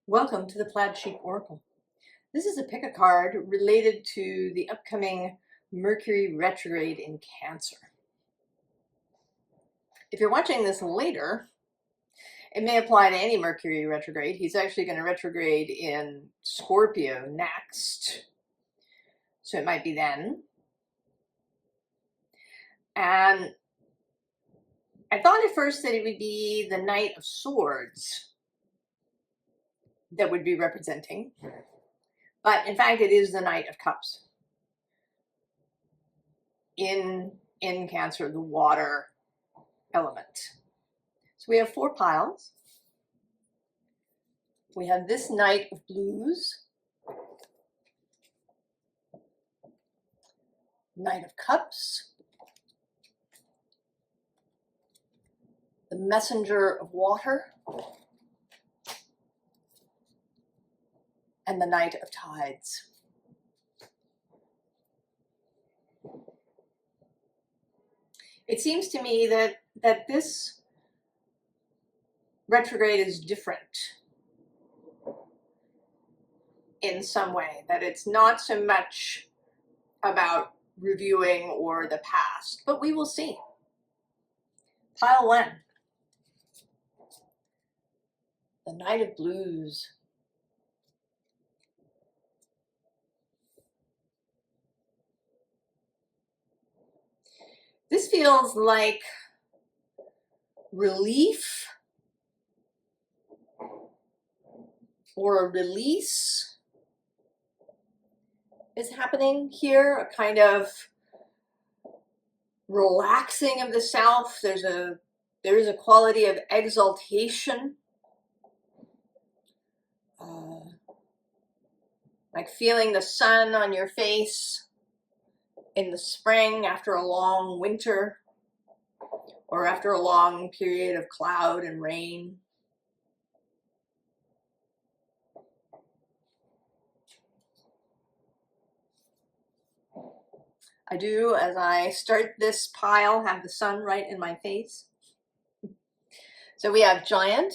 Welcome to the Plaid Sheep Oracle. This is a pick a card related to the upcoming Mercury retrograde in Cancer. If you're watching this later, it may apply to any Mercury retrograde. He's actually going to retrograde in Scorpio next, so it might be then. And I thought at first that it would be the Knight of Swords that would be representing, but in fact it is the Knight of Cups in Cancer, the water element. So we have 4 piles. We have this Knight of Blues, Knight of Cups, the Messenger of Water, and the Knight of Tides. It seems to me that this retrograde is different in some way, that it's not so much about reviewing or the past, but we will see. Pile 1, the Knight of Blues. This feels like relief or a release is happening here, a kind of relaxing of the self. There is a quality of exaltation, like feeling the sun on your face in the spring after a long winter or after a long period of cloud and rain. I do, as I start this pile, have the sun right in my face. So we have Giant,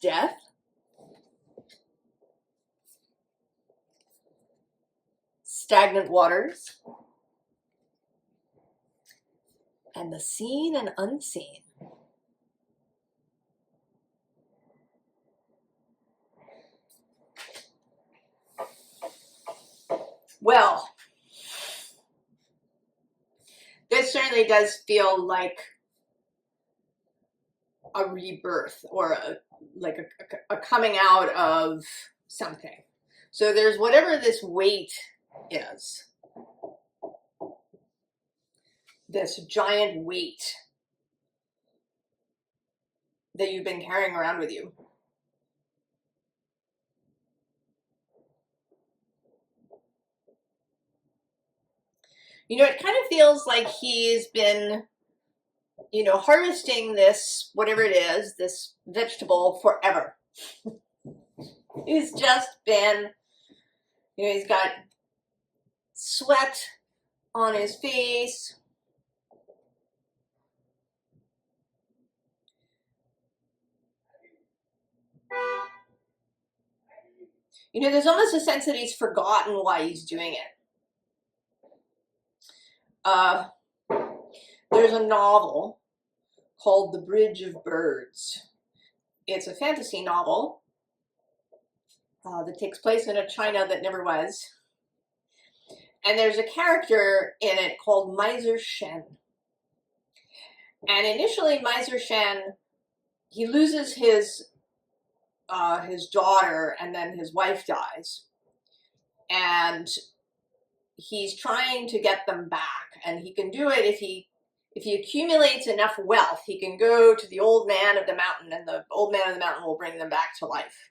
Death, Stagnant Waters, and the Seen and Unseen. Well, this certainly does feel like a rebirth or a coming out of something. So there's whatever this weight is, this giant weight that you've been carrying around with you. You know, it kind of feels like he's been, you know, harvesting this, whatever it is, this vegetable forever. He's just been, you know, he's got sweat on his face. You know, there's almost a sense that he's forgotten why he's doing it. There's a novel called The Bridge of Birds. It's a fantasy novel that takes place in a China that never was. And there's a character in it called Miser Shen. And initially, Miser Shen, he loses his daughter, and then his wife dies. And he's trying to get them back, and he can do it if he accumulates enough wealth. He can go to the old man of the mountain, and the old man of the mountain will bring them back to life.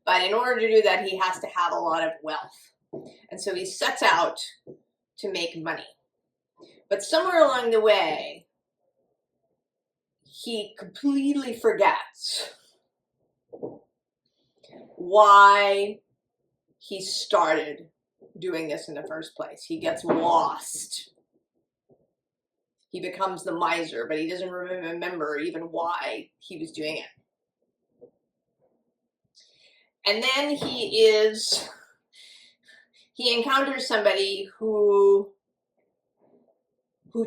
But in order to do that, he has to have a lot of wealth. And so he sets out to make money. But somewhere along the way, he completely forgets why he started doing this in the first place. He gets lost He becomes the miser, but he doesn't remember even why he was doing it. And then he encounters somebody who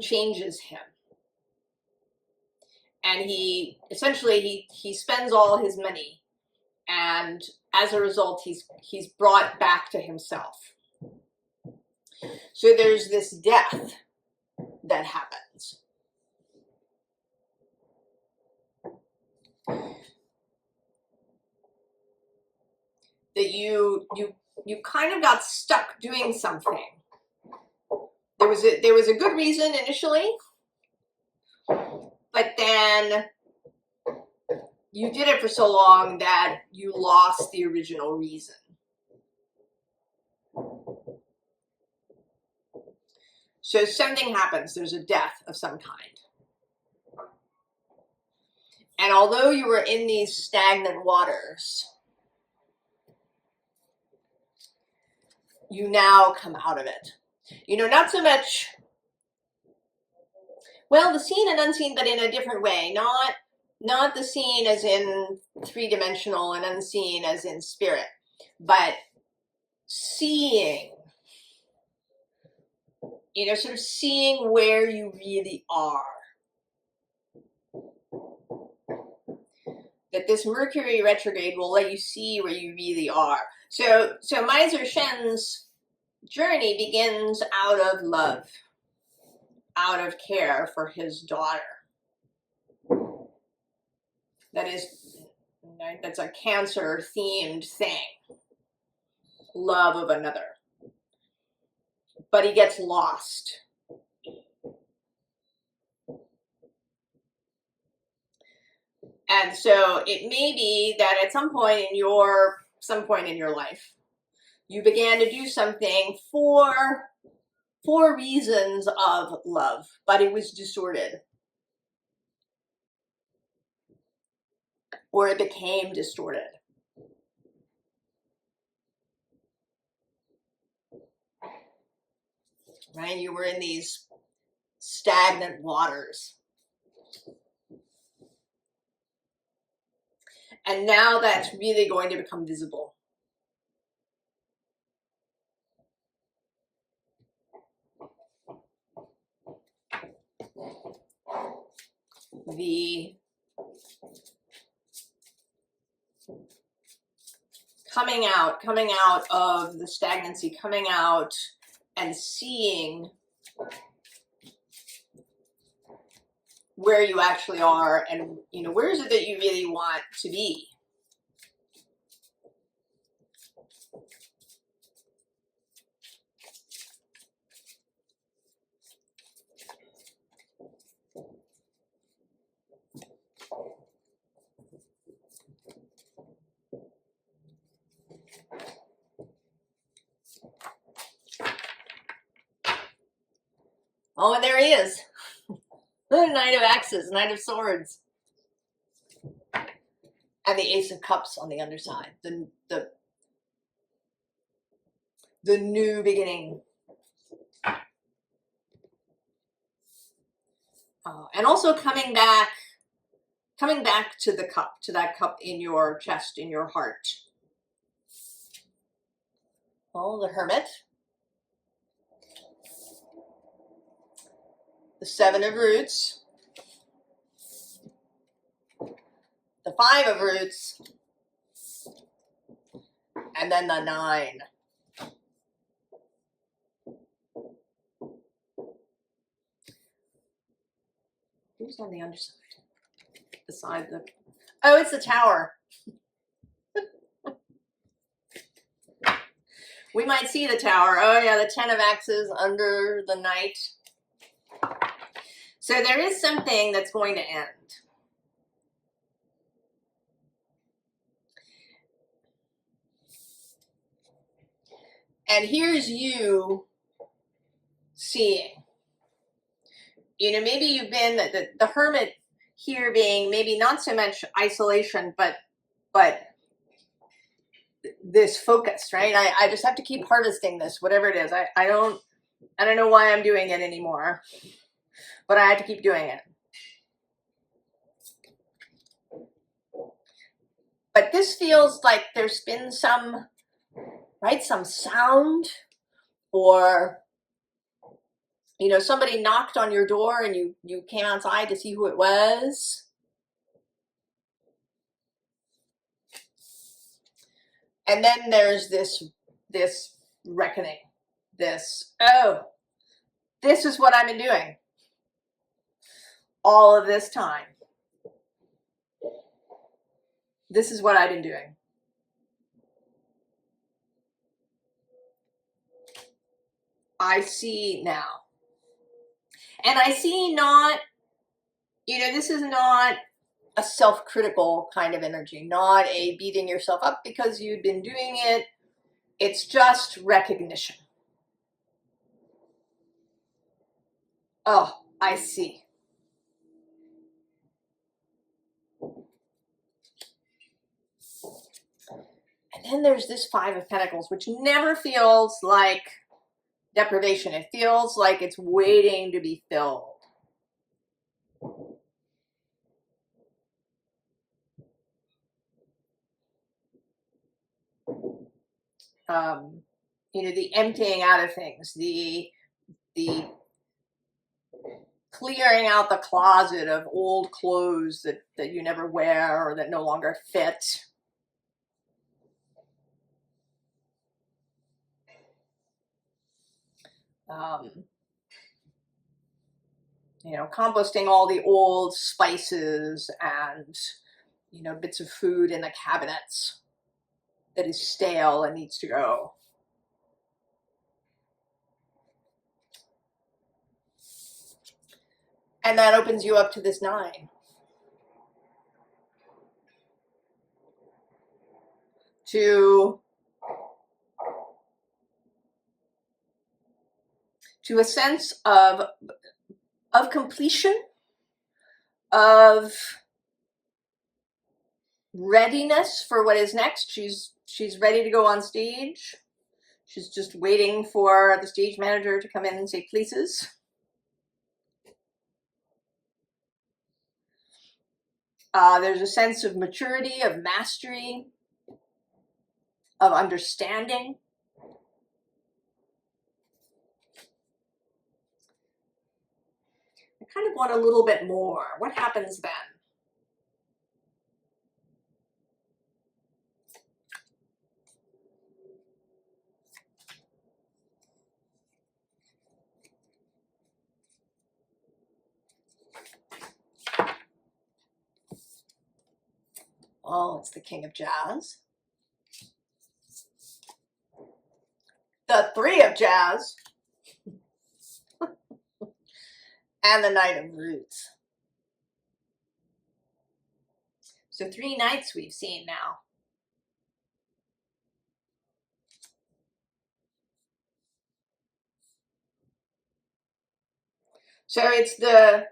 changes him. And he spends all his money, and as a result he's brought back to himself. So there's this death that happens. That you kind of got stuck doing something. There was a good reason initially, but then you did it for so long that you lost the original reason. So something happens, there's a death of some kind. And although you were in these stagnant waters, you now come out of it. You know, not so much, well, the seen and unseen, but in a different way. Not the seen as in three-dimensional and unseen as in spirit, but seeing, you know, sort of seeing where you really are. That this Mercury retrograde will let you see where you really are. So Miser Shen's journey begins out of love, out of care for his daughter. That's a Cancer themed thing. Love of another. But he gets lost. And so it may be that at some point in your life, you began to do something for reasons of love, but it was distorted. Or it became distorted. Right? You were in these stagnant waters. And now that's really going to become visible. The coming out of the stagnancy, coming out and seeing where you actually are, and you know, where is it that you really want to be? Oh, and there he is. The Knight of Axes, Knight of Swords. And the Ace of Cups on the underside. The new beginning. And also coming back to the cup, to that cup in your chest, in your heart. Oh, the Hermit. The Seven of Roots. The Five of Roots. And then the Nine. Who's on the underside? Beside the... Oh, it's the Tower. We might see the Tower. Oh yeah, the Ten of Axes under the Knight. So there is something that's going to end. And here's you seeing. You know, maybe you've been the Hermit here being maybe not so much isolation, but this focus, right? I just have to keep harvesting this, whatever it is. I don't know why I'm doing it anymore. but I had to keep doing it. But this feels like there's been some, right, some sound, or, you know, somebody knocked on your door and you came outside to see who it was. And then there's this reckoning, oh, this is what I've been doing all of this time. This is what I've been doing. I see now. And I see not, you know, this is not a self-critical kind of energy, not a beating yourself up because you've been doing it. It's just recognition. Oh, I see. And then there's this Five of Pentacles, which never feels like deprivation. It feels like it's waiting to be filled. You know, the emptying out of things, the clearing out the closet of old clothes that you never wear or that no longer fit. You know, composting all the old spices and, you know, bits of food in the cabinets that is stale and needs to go. And that opens you up to this 9. To a sense of completion, of readiness for what is next. She's ready to go on stage. She's just waiting for the stage manager to come in and say, pleases. There's a sense of maturity, of mastery, of understanding. I kind of want a little bit more. What happens then? Oh, it's the King of Jazz. The Three of Jazz. And the Knight of Roots. So 3 knights we've seen now. So it's the,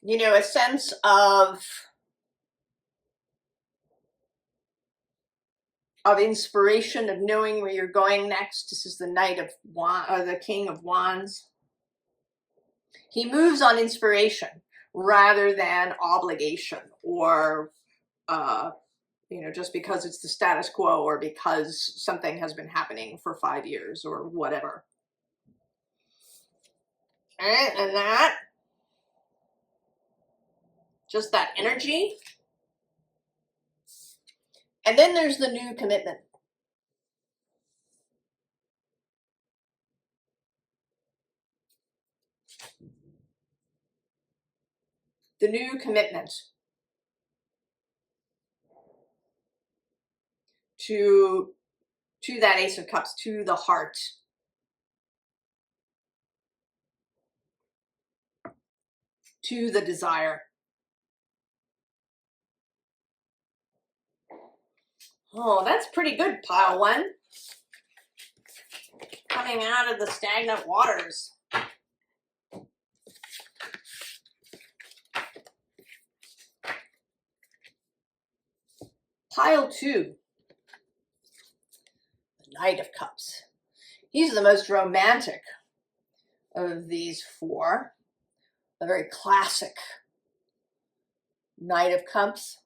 you know, a sense of inspiration, of knowing where you're going next. This is the Knight of Wands, or the King of Wands. He moves on inspiration rather than obligation, or you know, just because it's the status quo or because something has been happening for 5 years or whatever. And that, just that energy. And then there's the new commitment. The new commitment to that Ace of Cups, to the heart. To the desire. Oh, that's pretty good, pile 1. Coming out of the stagnant waters. Pile 2. The Knight of Cups. He's the most romantic of these 4. a very classic Knight of Cups.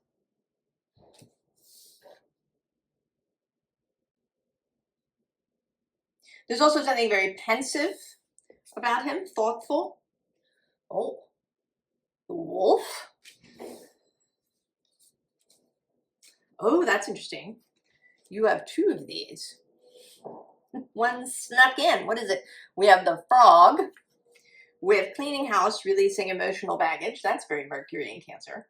There's also something very pensive about him, thoughtful. Oh, the wolf. Oh, that's interesting. You have two of these. One snuck in. What is it? We have the frog with cleaning house, releasing emotional baggage. That's very Mercury in Cancer.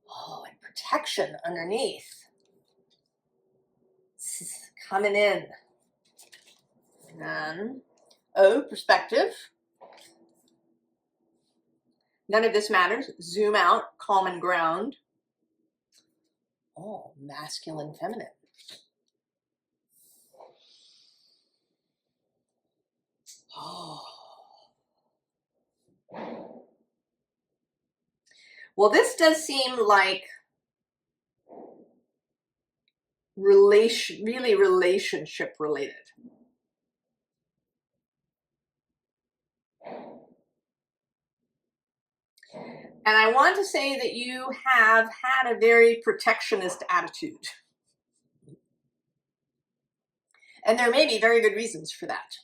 Oh, and protection underneath. Coming in. And, oh, perspective. None of this matters. Zoom out, common ground. Oh, masculine, feminine. Oh. Well, this does seem like really relationship related. And I want to say that you have had a very protectionist attitude. And there may be very good reasons for that.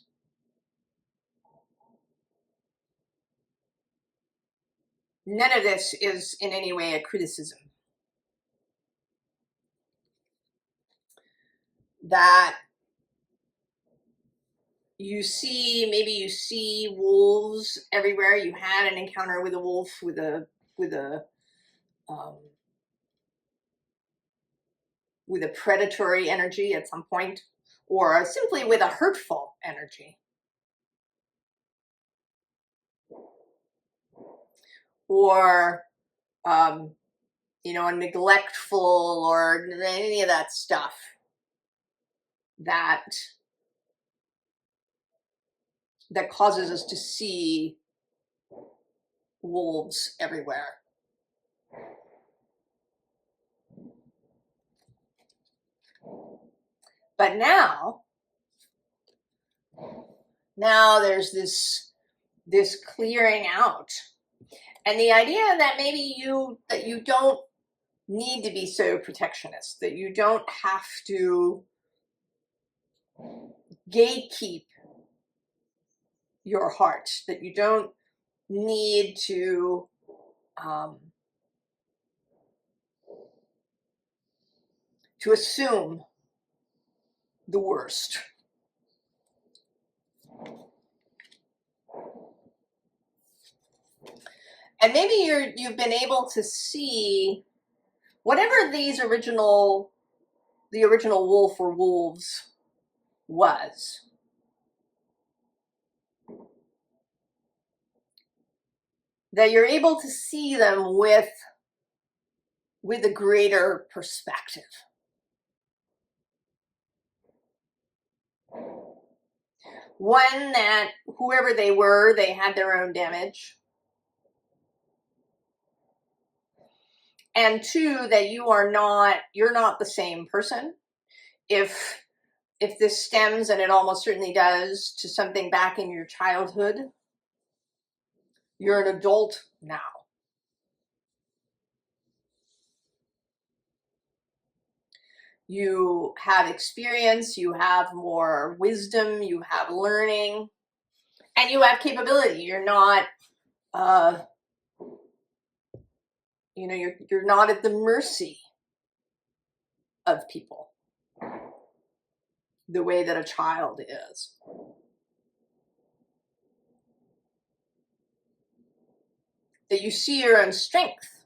None of this is in any way a criticism. That you see, maybe you see wolves everywhere. You had an encounter with a wolf with a predatory energy at some point, or simply with a hurtful energy. Or, you know, a neglectful or any of that stuff that causes us to see wolves everywhere. But now there's this clearing out. And the idea that maybe you don't need to be so protectionist, that you don't have to gatekeep your heart, that you don't need to assume the worst. And maybe you've been able to see whatever the original wolf or wolves was. That you're able to see them with a greater perspective. One, that whoever they were, they had their own damage. And two, that you're not the same person. If this stems, and it almost certainly does, to something back in your childhood, you're an adult now. You have experience, you have more wisdom, you have learning, and you have capability. You're not, you're not at the mercy of people the way that a child is. That you see your own strength.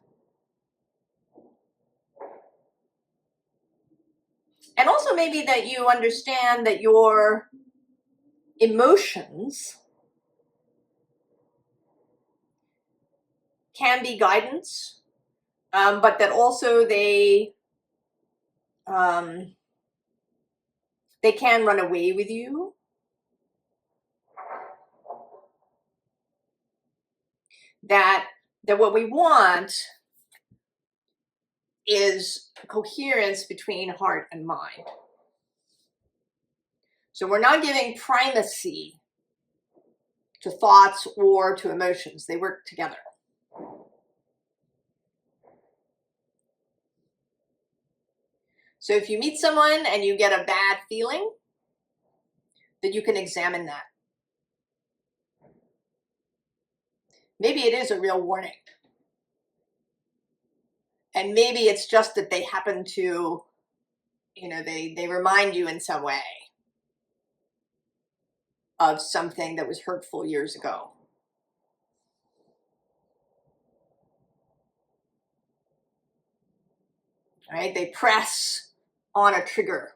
And also maybe that you understand that your emotions can be guidance, but that also they can run away with you. That what we want is coherence between heart and mind. So we're not giving primacy to thoughts or to emotions. They work together. So if you meet someone and you get a bad feeling, then you can examine that. Maybe it is a real warning. And maybe it's just that they happen to, you know, they remind you in some way of something that was hurtful years ago. All right, they press on a trigger.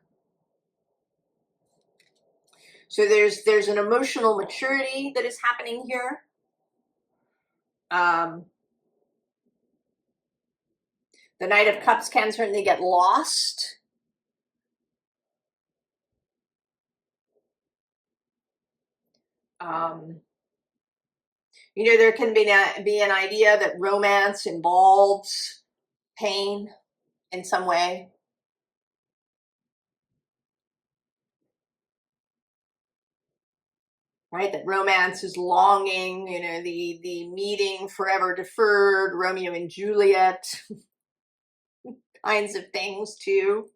So there's an emotional maturity that is happening here. The Knight of Cups can certainly get lost. You know, there can be an idea that romance involves pain in some way. Right, that romance is longing, you know, the meeting forever deferred, Romeo and Juliet kinds of things too.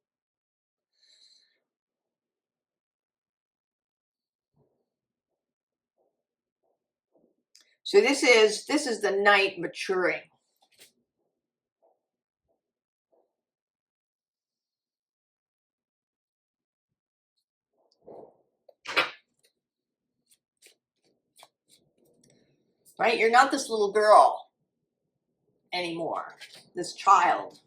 So this is the Knight maturing. Right, you're not this little girl anymore, this child.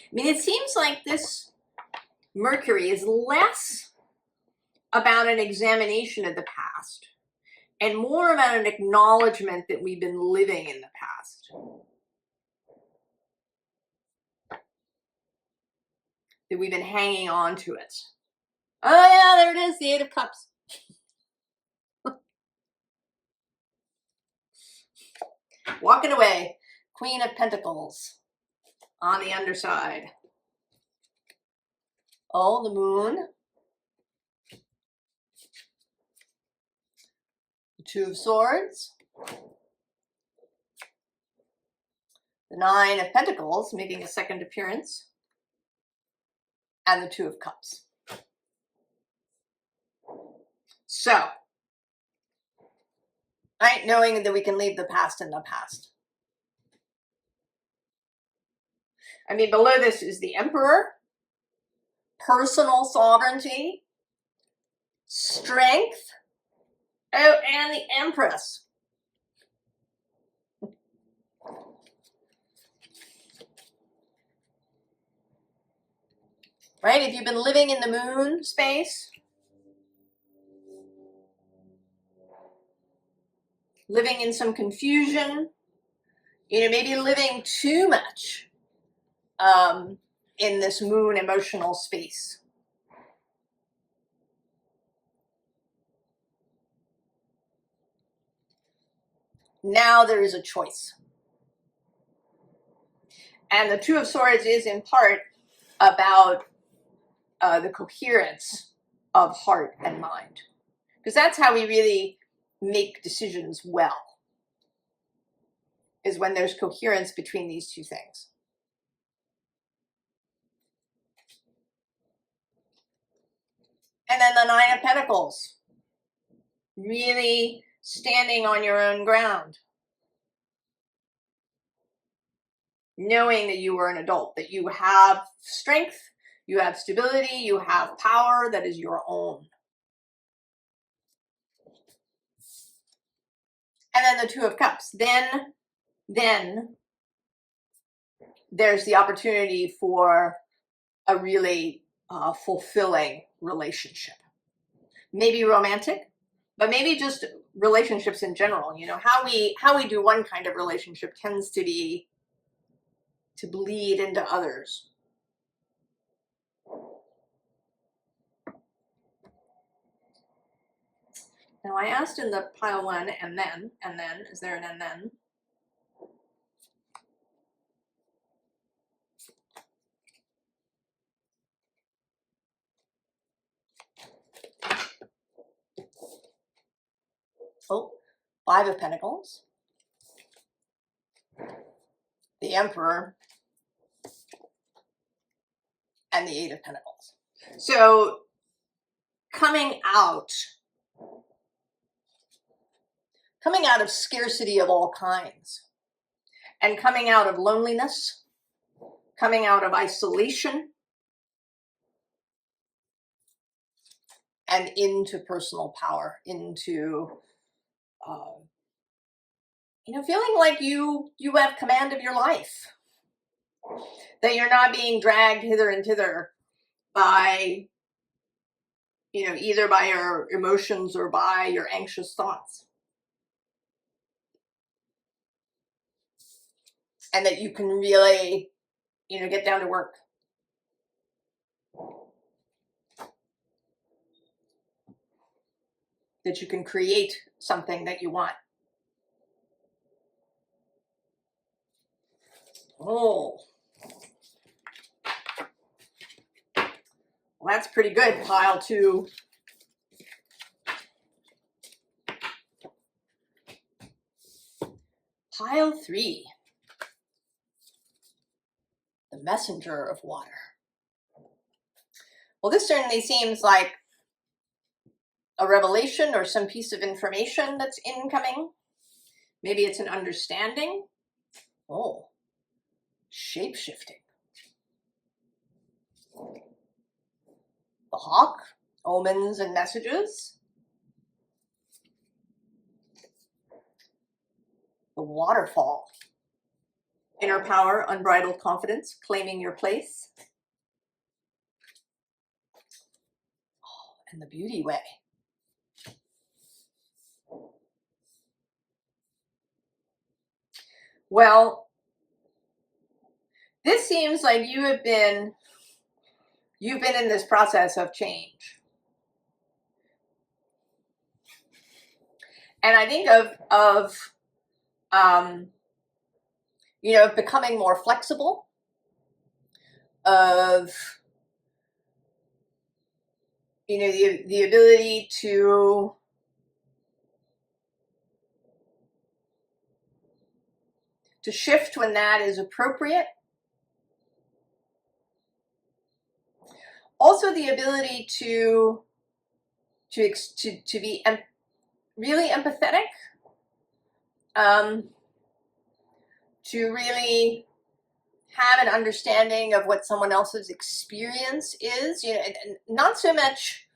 I mean, it seems like this Mercury is less about an examination of the past and more about an acknowledgement that we've been living in the past. That we've been hanging on to it. Oh yeah, there it is, the Eight of Cups. Walking away, Queen of Pentacles on the underside. Oh, the Moon. The Two of Swords. The Nine of Pentacles making a second appearance. And the Two of Cups. So, right, knowing that we can leave the past in the past. I mean, below this is the Emperor, personal sovereignty, strength, oh, and the Empress. Right, if you've been living in the Moon space, living in some confusion, you know, maybe living too much in this Moon emotional space. Now there is a choice. And the Two of Swords is in part about the coherence of heart and mind. Because that's how we really make decisions well, is when there's coherence between these two things. And then the Nine of Pentacles, really standing on your own ground. Knowing that you are an adult, that you have strength, you have stability, you have power that is your own. And then the Two of Cups. Then there's the opportunity for a really fulfilling relationship. Maybe romantic, but maybe just relationships in general. You know, how we do one kind of relationship tends to bleed into others. Now I asked in the pile 1, and then, is there an and then? Oh, 5 of Pentacles, the Emperor, and the 8 of Pentacles. So coming out of scarcity of all kinds, and coming out of loneliness, coming out of isolation, and into personal power, into feeling like you have command of your life, that you're not being dragged hither and thither by, either by your emotions or by your anxious thoughts, and that you can really, get down to work. That you can create something that you want. Oh, well, that's pretty good, pile 2. Pile 3, the messenger of water. Well, this certainly seems like a revelation or some piece of information that's incoming. Maybe it's an understanding. Oh, shape-shifting. The hawk, omens and messages. The waterfall, inner power, unbridled confidence, claiming your place. Oh, and the beauty way. Well, this seems like you've been in this process of change. And I think of becoming more flexible, of, the ability to shift when that is appropriate. Also the ability to be really empathetic, to really have an understanding of what someone else's experience is, and not so much,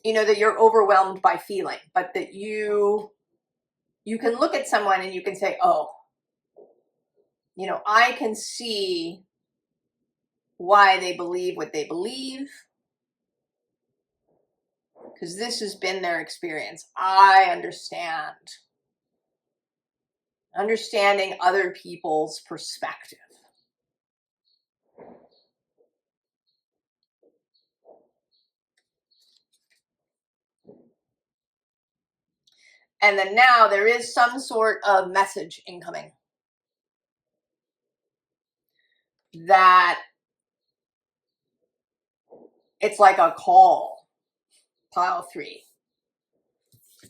that you're overwhelmed by feeling, but that you can look at someone and you can say, oh, I can see why they believe what they believe, because this has been their experience. I understand. Understanding other people's perspective. And then now there is some sort of message incoming that it's like a call, pile 3,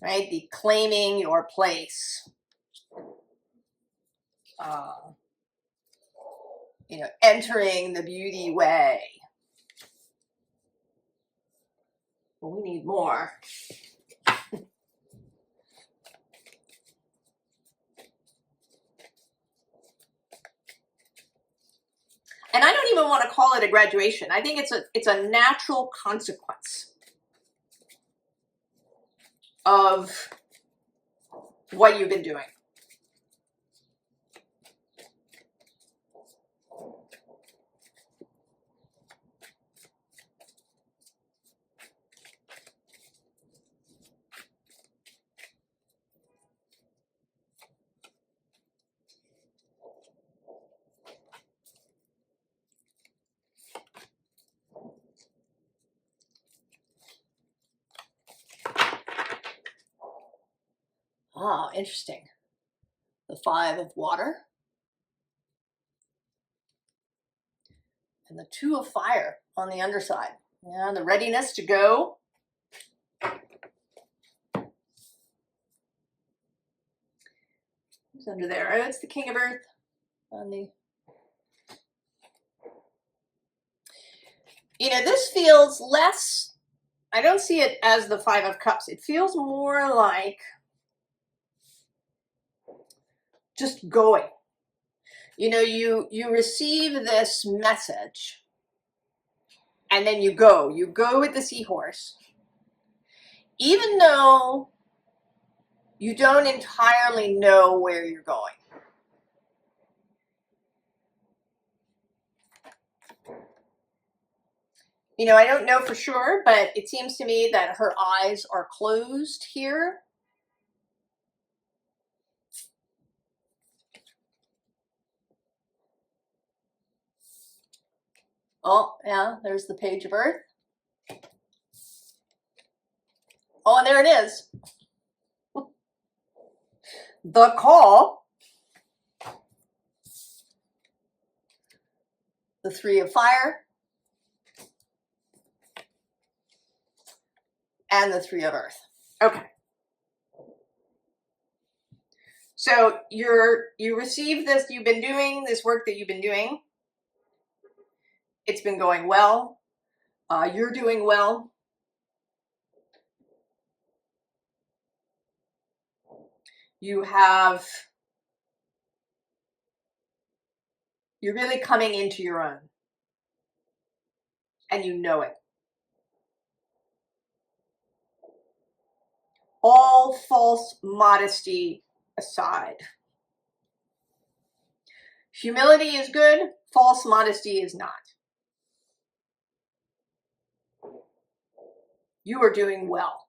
right? The claiming your place, entering the beauty way. Well, we need more. And I don't even want to call it a graduation. I think it's a natural consequence of what you've been doing. Ah, interesting. The 5 of water. And the 2 of fire on the underside. Yeah, the readiness to go. Who's under there? Oh, it's the King of Earth on the... You know, this feels less, I don't see it as the 5 of Cups. It feels more like just going. You know, you receive this message and then you go with the seahorse. Even though you don't entirely know where you're going. You know, I don't know for sure, but it seems to me that her eyes are closed here. Oh, yeah, there's the Page of Earth. Oh, and there it is. The call. The 3 of Fire. And the 3 of Earth. Okay. So you receive this, you've been doing this work that you've been doing. It's been going well. You're doing well. You're really coming into your own. And you know it. All false modesty aside. Humility is good, false modesty is not. You are doing well.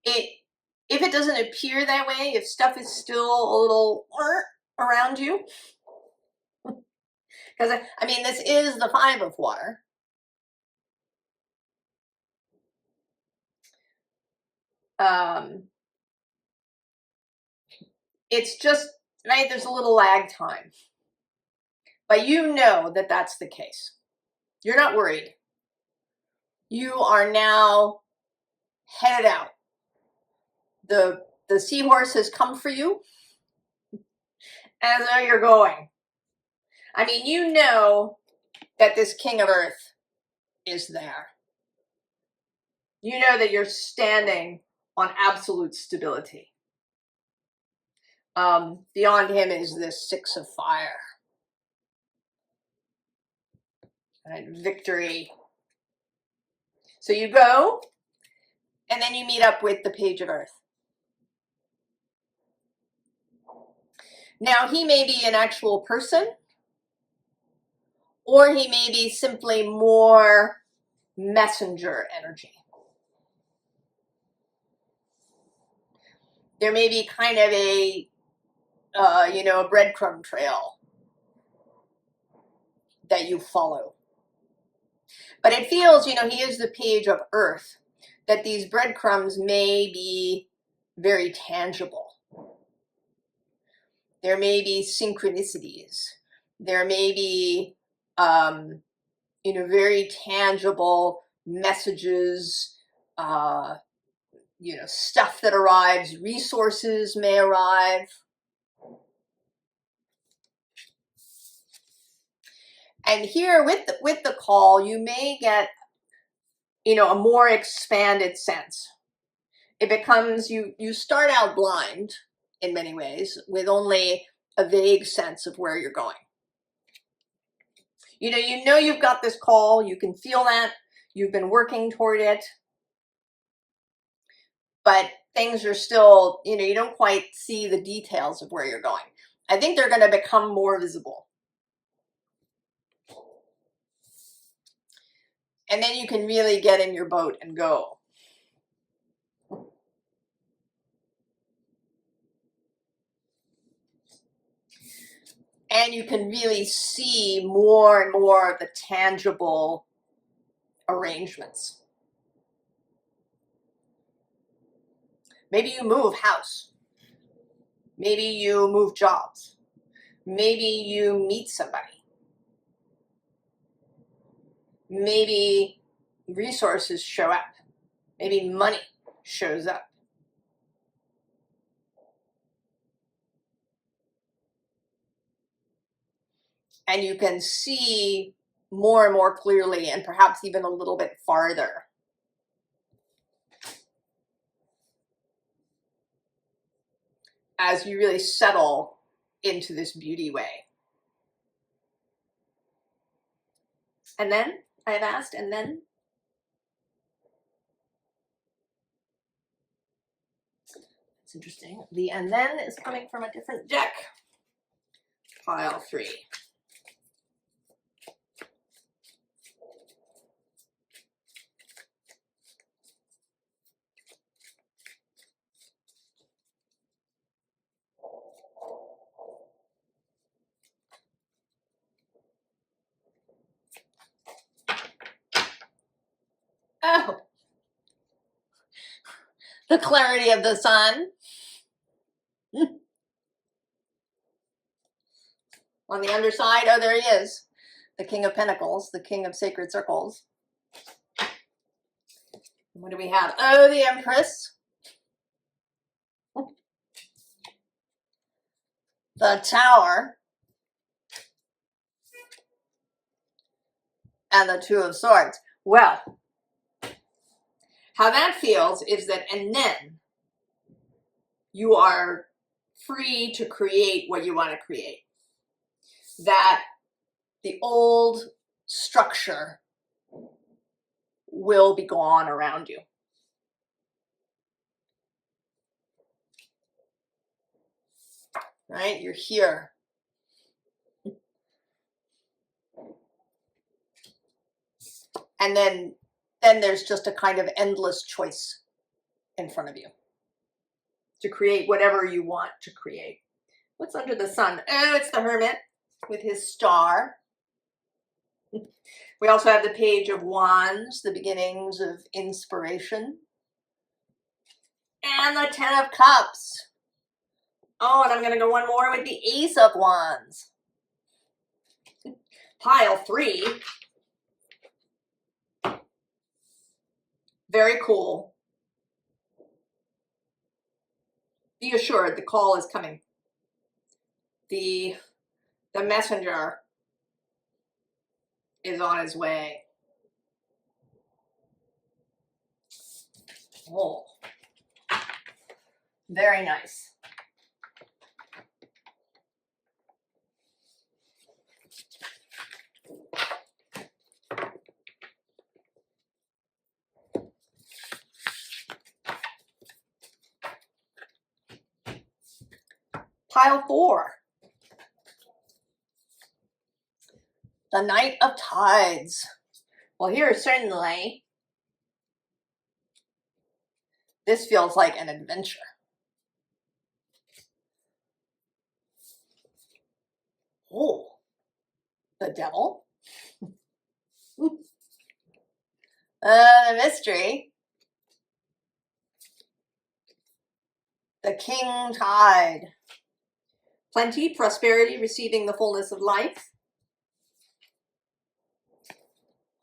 If it doesn't appear that way, if stuff is still a little around you, because I mean, this is the 5 of water. It's just, right, there's a little lag time. But you know that that's the case. You're not worried. You are now headed out. The seahorse has come for you. And now you're going. I mean, you know that this King of Earth is there. You know that you're standing on absolute stability. Beyond him is this 6 of Fire. And victory. So you go, and then you meet up with the Page of Earth. Now, he may be an actual person, or he may be simply more messenger energy. There may be kind of a, a breadcrumb trail that you follow. But it feels, he is the Page of Earth, that these breadcrumbs may be very tangible. There may be synchronicities. There may be, very tangible messages, stuff that arrives, resources may arrive. And here with the call, you may get, a more expanded sense. It becomes, you start out blind in many ways with only a vague sense of where you're going. You know you've got this call, you can feel that, you've been working toward it, but things are still, you don't quite see the details of where you're going. I think they're going to become more visible. And then you can really get in your boat and go. And you can really see more and more of the tangible arrangements. Maybe you move house. Maybe you move jobs. Maybe you meet somebody. Maybe resources show up. Maybe money shows up. And you can see more and more clearly, and perhaps even a little bit farther. As you really settle into this beauty way. And then, I have asked, and then? It's interesting. The and then is coming from a different deck. Pile 3. Oh, the clarity of the sun. On the underside, oh, there he is. The King of Pentacles, the King of Sacred Circles. What do we have? Oh, the Empress. The Tower. And the Two of Swords. Well, how that feels is that, and then you are free to create what you want to create. That the old structure will be gone around you. Right? You're here. And then there's just a kind of endless choice in front of you to create whatever you want to create. What's under the sun? Oh, it's the Hermit with his star. We also have the Page of Wands, the beginnings of inspiration. And the Ten of Cups. Oh, and I'm going to go one more with the Ace of Wands. Pile 3. Very cool. Be assured the call is coming. The messenger is on his way. Oh, very nice. Pile 4. The Knight of Tides. Well, here certainly this feels like an adventure. Oh, the Devil. The Mystery. The King Tide. Plenty, prosperity, receiving the fullness of life.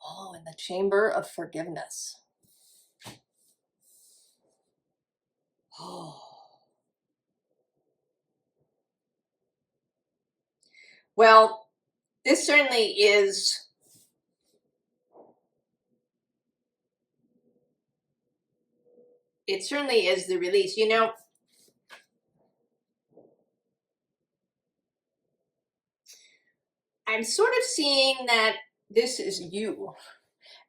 Oh, and the Chamber of Forgiveness. Oh. Well, this certainly is the release. You know, I'm sort of seeing that this is you,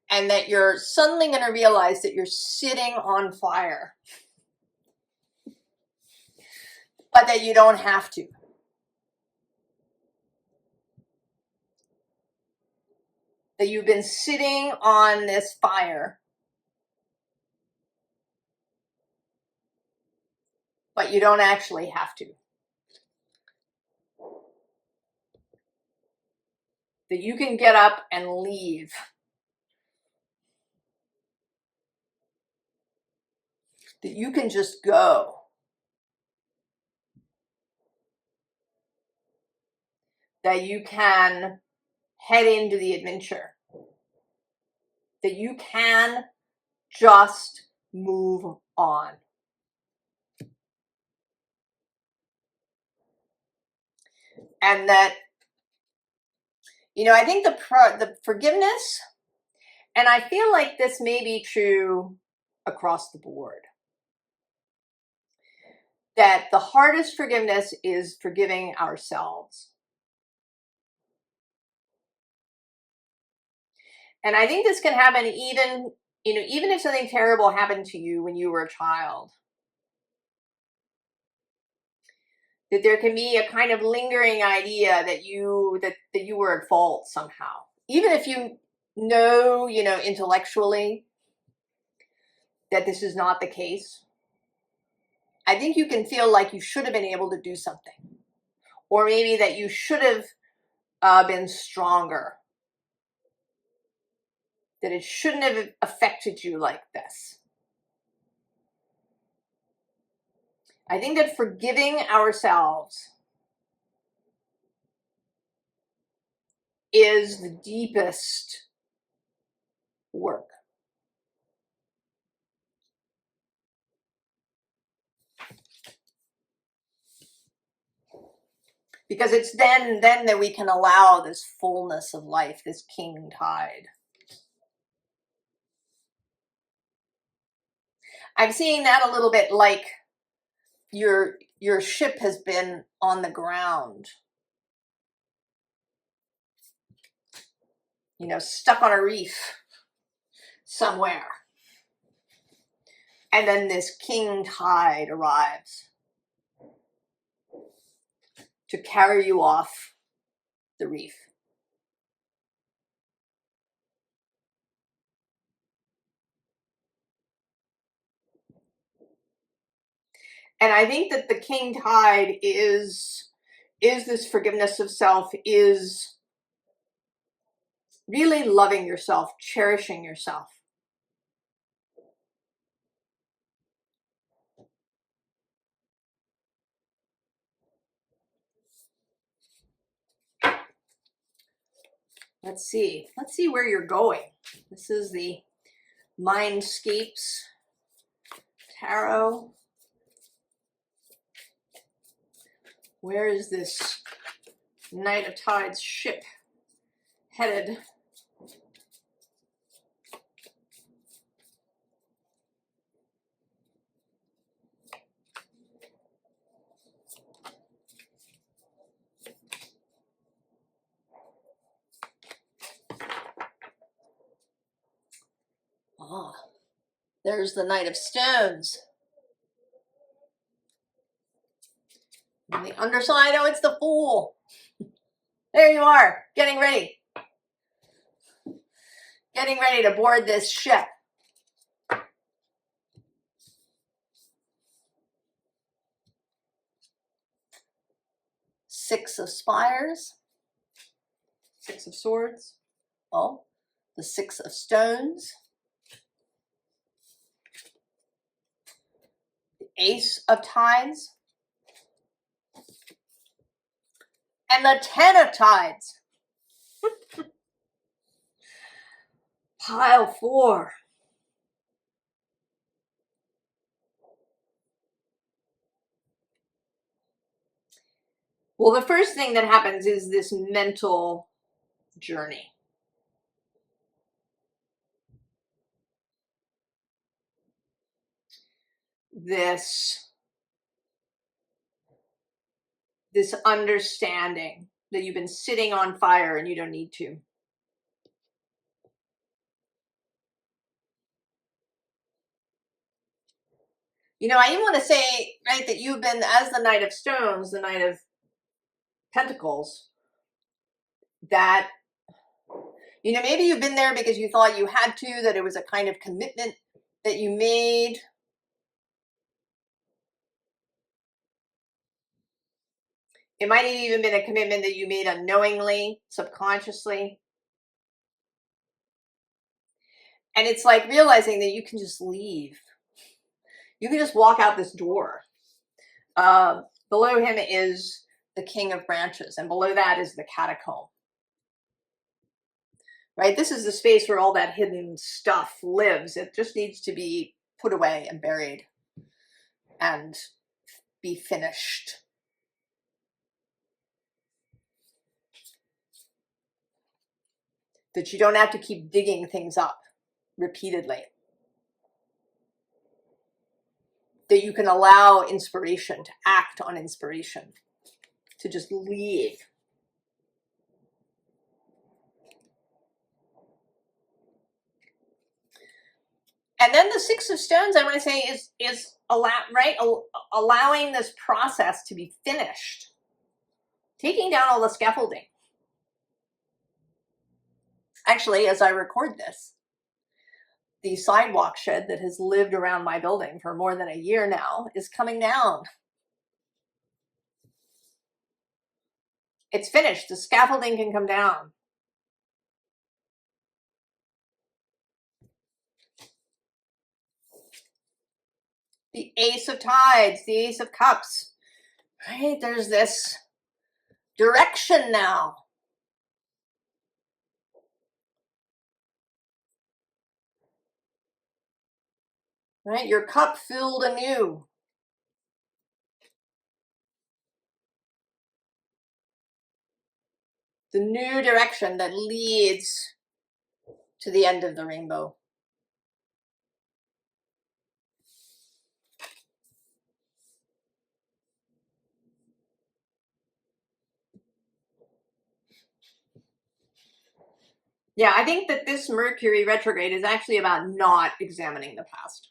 and that you're suddenly going to realize that you're sitting on fire, but that you don't have to. That you've been sitting on this fire, but you don't actually have to. That you can get up and leave. that you can just go. That you can head into the adventure. That you can just move on. And that, you know, I think the forgiveness, and I feel like this may be true across the board, that the hardest forgiveness is forgiving ourselves. And I think this can happen even, you know, even if something terrible happened to you when you were a child. That there can be a kind of lingering idea that you were at fault somehow. Even if you know, intellectually that this is not the case. I think you can feel like you should have been able to do something. Or maybe that you should have been stronger. That it shouldn't have affected you like this. I think that forgiving ourselves is the deepest work. Because it's then that we can allow this fullness of life, this king tide. I'm seeing that a little bit like your ship has been on the ground. Stuck on a reef somewhere. And then this king tide arrives to carry you off the reef. And I think that the king tide is this forgiveness of self, is really loving yourself, cherishing yourself. Let's see where you're going. This is the Mindscapes Tarot. Where is this Knight of Tides ship headed? Ah, there's the Knight of Stones. On the underside, oh, it's the Fool. There you are, getting ready. Getting ready to board this ship. Six of Spires. Six of Swords. Oh, the Six of Stones. The Ace of Tides. And the Ten of Tides. Pile 4. Well, the first thing that happens is this mental journey. This understanding that you've been sitting on fire and you don't need to. I even want to say, right, that you've been, as the Knight of Stones, the Knight of Pentacles, that, maybe you've been there because you thought you had to, that it was a kind of commitment that you made. It might have even been a commitment that you made unknowingly, subconsciously. And it's like realizing that you can just leave. You can just walk out this door. Below him is the King of Branches, and below that is the Catacomb. Right? This is the space where all that hidden stuff lives. It just needs to be put away and buried and be finished. That you don't have to keep digging things up repeatedly. That you can allow inspiration to act on inspiration, to just leave. And then the Six of Stones, I want to say, is allowing this process to be finished. Taking down all the scaffolding. Actually, as I record this, the sidewalk shed that has lived around my building for more than a year now is coming down. It's finished. The scaffolding can come down. The Ace of Tides, the Ace of Cups, right? There's this direction now. Right? Your cup filled anew. The new direction that leads to the end of the rainbow. Yeah, I think that this Mercury retrograde is actually about not examining the past.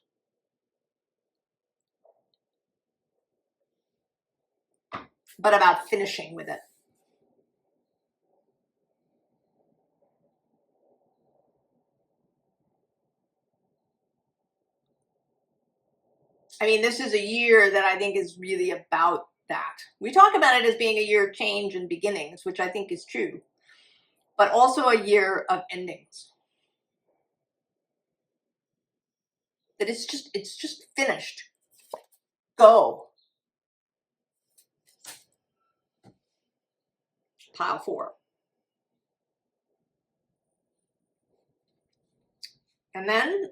But about finishing with it. I mean, this is a year that I think is really about that. We talk about it as being a year of change and beginnings, which I think is true, but also a year of endings. That it's just finished. Go. Pile 4. And then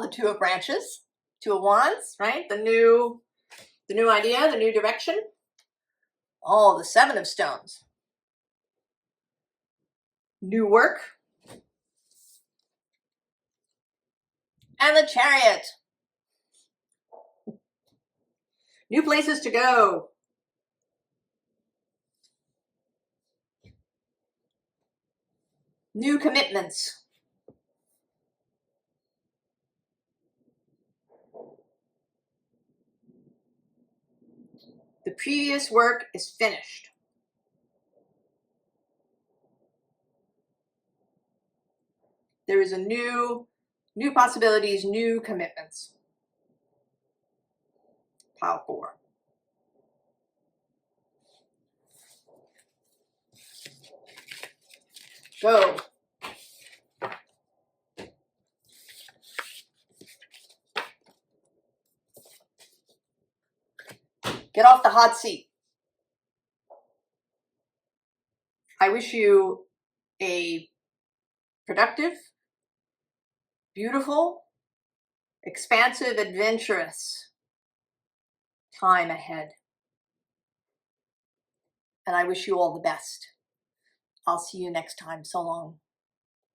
the Two of Branches, Two of Wands, right? The new idea, the new direction. Oh, the Seven of Stones. New work. And the Chariot. New places to go. New commitments. The previous work is finished. There is a new possibilities, new commitments. Pile 4. Go. Get off the hot seat. I wish you a productive, beautiful, expansive, adventurous time ahead. And I wish you all the best. I'll see you next time. So long.